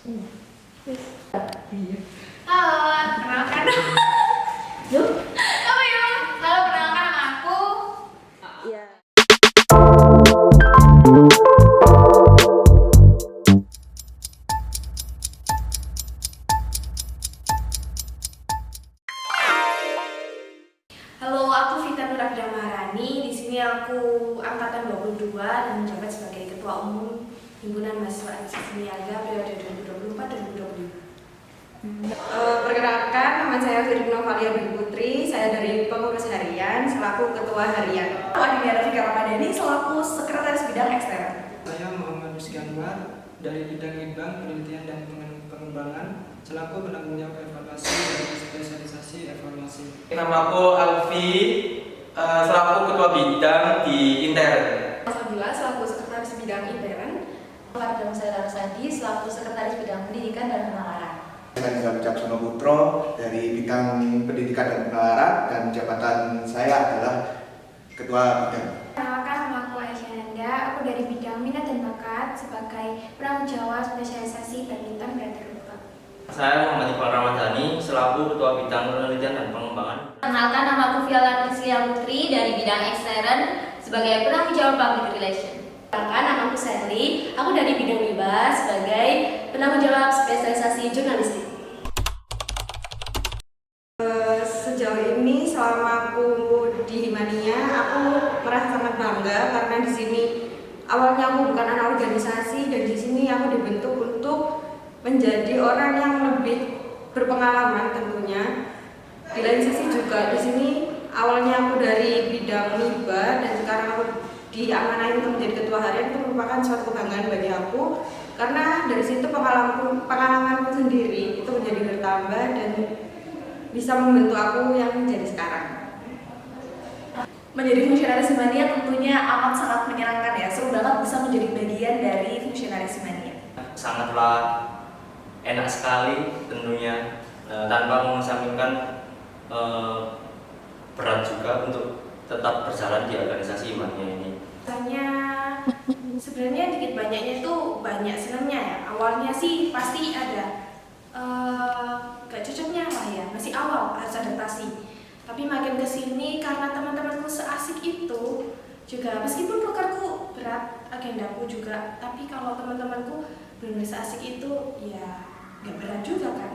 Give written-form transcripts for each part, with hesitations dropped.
Yes. Iya. Halo, perkenalkan. Duh. Apa ya? Halo, perkenalkan nama aku. Iya. Halo, aku Vita Nurafda Maharani. Di sini aku angkatan 22 dan menjabat sebagai Ketua Umum Himpunan Mahasiswa Administrasi Niaga periode 2024-2025. Perkenalkan, nama saya Firly Novalia Dwi Putri. Saya dari pengurus harian selaku ketua harian. Adinia Rafika Ramadhani selaku sekretaris bidang ekstern. Saya Muhammad Rizky Anwar dari bidang Litbang Penelitian dan Pengembangan selaku penanggung jawab evaluasi dan spesialisasi evaluasi. Nama aku Alfi, selaku ketua bidang di intern. Sabila selaku sekretaris bidang intern. Dan saya Larsadi selaku sekretaris bidang pendidikan dan penalaran. Saya Nizam Caksono Putro dari bidang pendidikan dan penalaran dan jabatan saya adalah ketua bidang. Perkenalkan, nama aku Aisyah. Aku dari bidang minat dan bakat sebagai penanggung jawab spesialisasi badminton dan terbuka. Saya Muhammad Iqbal Ramadhani, selaku ketua bidang penelitian dan pengembangan. Perkenalkan, nama aku Fiala Rizkia Putri dari bidang ekstern sebagai penanggung jawab public relation. Perkenalkan, nama aku Sally. Aku dari bidang MIBA sebagai penanggung jawab spesialisasi jurnalistik. Sejauh ini selama aku di Himania, aku merasa sangat bangga karena di sini awalnya aku bukan anak organisasi dan di sini aku dibentuk untuk menjadi orang yang lebih berpengalaman tentunya. Di lain sisi juga di sini awalnya aku dari bidang MIBA dan sekarang aku diamanahi untuk menjadi ketua harian. Itu merupakan suatu kebanggaan bagi aku karena dari situ pengalamanku sendiri itu menjadi bertambah dan bisa membentuk aku yang menjadi sekarang. Menjadi fungsionaris Himania tentunya amat sangat menyenangkan ya. Seru banget bisa menjadi bagian dari fungsionaris Himania. Sangatlah enak sekali tentunya, tanpa mengesampingkan berat juga untuk tetap berjalan di organisasi Himania ini. Sebenarnya dikit banyaknya itu banyak senangnya ya. Awalnya sih pasti ada gak cocoknya lah ya, masih awal harus adaptasi. Tapi makin kesini karena teman-temanku seasik itu juga, meskipun prokerku berat, agendaku juga, tapi kalau teman-temanku belum seasik itu ya gak berat juga kan.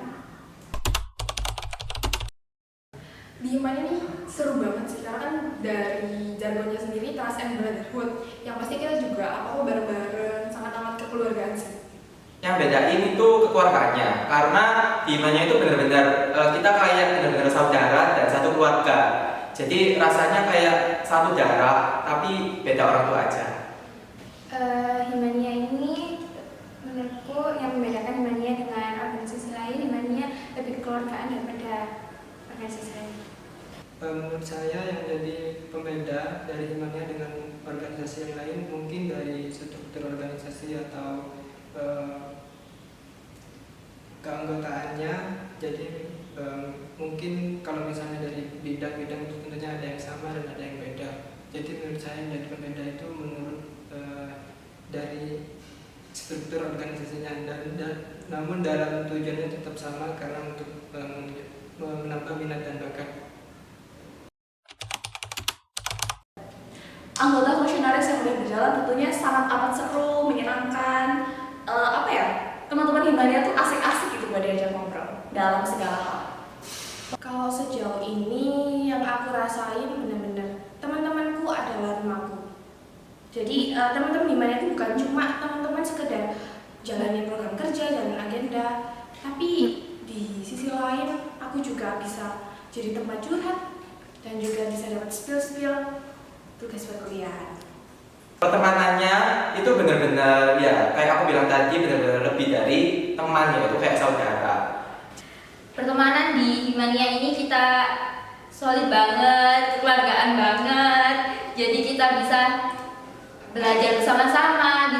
Di Himania nih seru banget sih, karena kan dari jargonnya sendiri trust and brotherhood, yang pasti kita juga apa-apa bareng-bareng, sangat amat kekeluargaan sih. Yang bedain itu kekeluargaannya, karena di Himania itu benar-benar kita kayak benar-benar saudara dan satu keluarga. Jadi rasanya kayak satu darah, tapi beda orang tua aja. Himania ini menurutku yang membedakan Himania dengan organisasi lain, Himania lebih kekeluargaan daripada organisasi lain. Menurut saya yang jadi pembeda dari Himania dengan organisasi yang lain mungkin dari struktur organisasi atau keanggotaannya. Jadi mungkin kalau misalnya dari bidang-bidang itu tentunya ada yang sama dan ada yang beda. Jadi menurut saya yang jadi pembeda itu menurut dari struktur organisasinya dan namun dalam tujuannya tetap sama karena untuk menambah minat dan bakat. Anggota fungsionaris yang udah berjalan tentunya sangat amat seru, menyenangkan. Teman-teman Himania tuh asik-asik gitu buat diajak ngobrol dalam segala hal. Kalau sejauh ini yang aku rasain benar-benar teman-temanku adalah rumahku. Jadi teman-teman Himania itu bukan cuma teman-teman sekedar jalanin program kerja, jalanin agenda, tapi di sisi lain aku juga bisa jadi tempat curhat dan juga bisa dapat spill-spill tugas perkuliahan. Pertemanannya itu benar-benar ya kayak aku bilang tadi, benar-benar lebih dari teman, ya itu kayak saudara. Pertemanan di Himania ini kita solid banget, kekeluargaan banget. Jadi kita bisa belajar bersama-sama,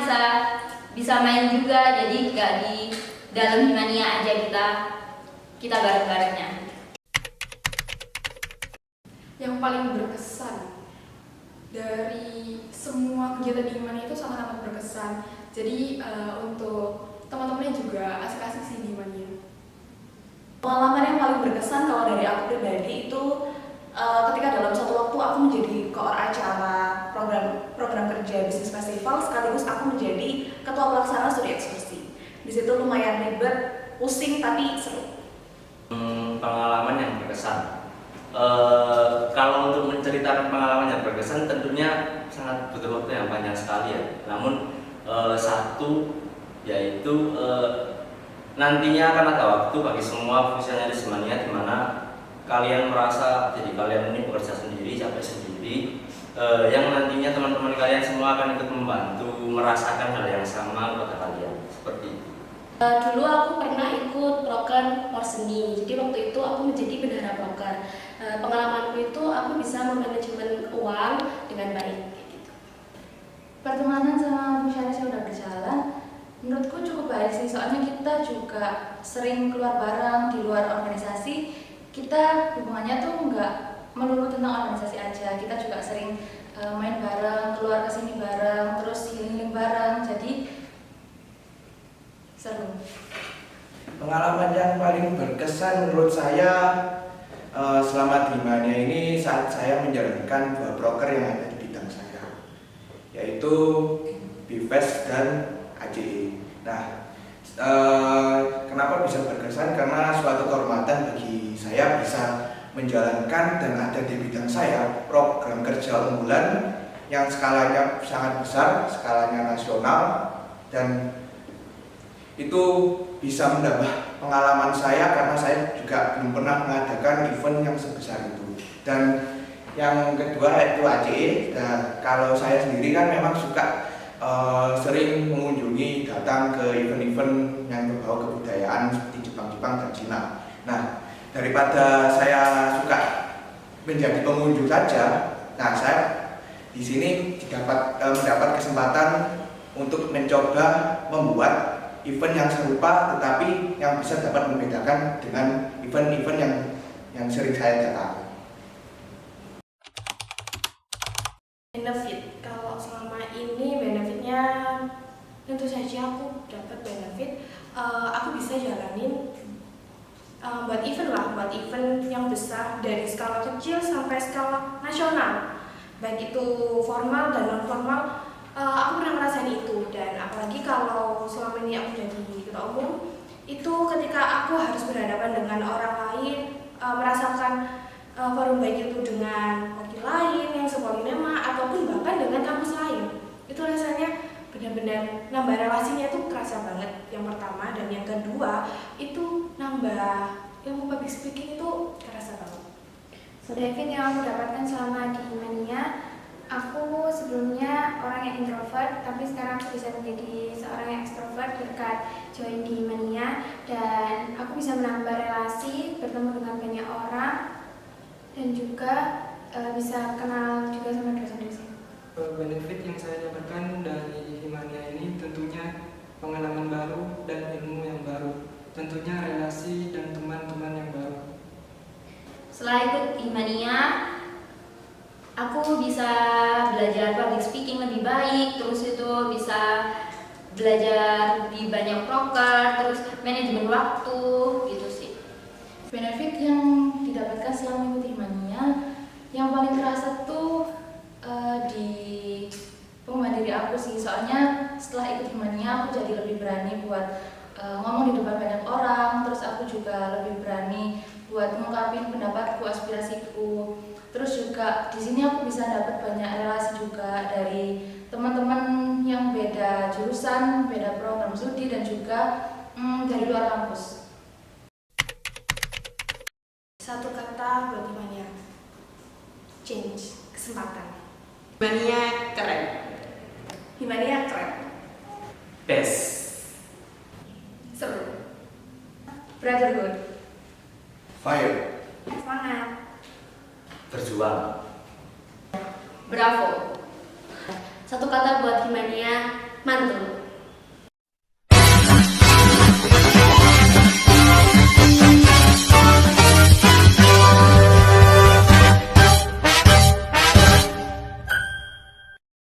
bisa main juga. Jadi gak di dalam Himania aja kita bareng-barengnya. Yang paling berkesan dari semua kegiatan di Himania itu sangat amat berkesan. Jadi untuk teman-temannya juga asik-asik sih di Mania. Pengalaman yang paling berkesan kalau dari aku pribadi itu ketika dalam satu waktu aku menjadi koor acara program kerja bisnis festival sekaligus aku menjadi ketua pelaksana studi ekskursi. Di situ lumayan ribet, pusing tapi seru. Pengalaman yang berkesan. Kalau untuk menceritakan pengalaman yang berkesan tentunya sangat butuh waktu yang panjang sekali ya. Namun satu yaitu nantinya akan ada waktu bagi semua fungsionaris Mania di mana kalian merasa jadi kalian ini bekerja sendiri, capek sendiri, yang nantinya teman-teman kalian semua akan ikut membantu merasakan hal yang sama kepada kalian seperti itu. Dulu aku pernah ikut proker Porseni, jadi waktu itu aku menjadi bendahara proker. Pengalamanku itu aku bisa memanajemen uang dengan baik. Gitu. Pertemanan sama fungsionaris yang udah berjalan menurutku cukup baik sih, soalnya kita juga sering keluar bareng di luar organisasi. Kita hubungannya tuh nggak melulu tentang organisasi aja, kita juga sering main bareng, keluar kesini bareng, terus healing bareng, jadi seru. Pengalaman yang paling berkesan menurut saya selama di Mania ini saat saya menjalankan 2 proker yang ada di bidang saya, yaitu BIFES dan AJE. Nah, kenapa bisa berkesan? Karena suatu kehormatan bagi saya bisa menjalankan dan ada di bidang saya program kerja unggulan yang skalanya sangat besar, skalanya nasional, dan itu bisa menambah pengalaman saya karena saya juga belum pernah mengadakan event yang sebesar itu. Dan yang kedua itu AJE. Nah, kalau saya sendiri kan memang suka sering mengunjungi, datang ke event-event yang berbau kebudayaan seperti Jepang dan Cina. Nah, daripada saya suka menjadi pengunjung saja, nah saya di sini mendapat kesempatan untuk mencoba membuat event yang serupa, tetapi yang bisa dapat membedakan dengan event-event yang sering saya datangi. Benefit, kalau selama ini benefitnya tentu saja aku dapat benefit, aku bisa jalanin buat event yang besar dari skala kecil sampai skala nasional, baik itu formal dan non formal. Aku pernah ngerasain itu, dan apalagi kalau selama ini aku jadi ketua umum, itu ketika aku harus berhadapan dengan orang lain, merasakan forum baik itu dengan wakil lain yang sepolinema ataupun bahkan dengan kampus lain, itu rasanya benar-benar nambah relasinya tuh kerasa banget. Yang pertama, dan yang kedua itu nambah ilmu public speaking itu kerasa banget. So, David, yang aku dapatkan selama di Mania, aku sebelumnya orang yang introvert, tapi sekarang aku bisa menjadi seorang yang extrovert berkat join di Mania, dan aku bisa menambah relasi, bertemu dengan banyak orang, dan juga bisa kenal juga sama dosen-dosen. Benefit yang saya dapatkan dari Himania ini tentunya pengalaman baru dan ilmu yang baru, tentunya relasi dan teman-teman yang baru. Setelah ikut Himania, aku bisa belajar public speaking lebih baik, terus itu bisa belajar lebih banyak proker, terus manajemen waktu, gitu sih. Benefit yang didapatkan selama ikut Himania yang paling terasa tuh di pengembangan diri aku sih, soalnya setelah ikut Himania aku jadi lebih berani buat ngomong di depan banyak orang, terus aku juga lebih berani buat ngungkapin pendapatku, aspirasiku. Terus juga di sini aku bisa dapat banyak relasi juga dari teman-teman yang beda jurusan, beda program studi, dan juga dari luar kampus. Satu kata buat Himania, change, kesempatan. Himania keren. Himania keren. Best. Seru. Brotherhood. Fire. Semangat. Berjuang. Bravo. Satu kata buat Himania, mantul.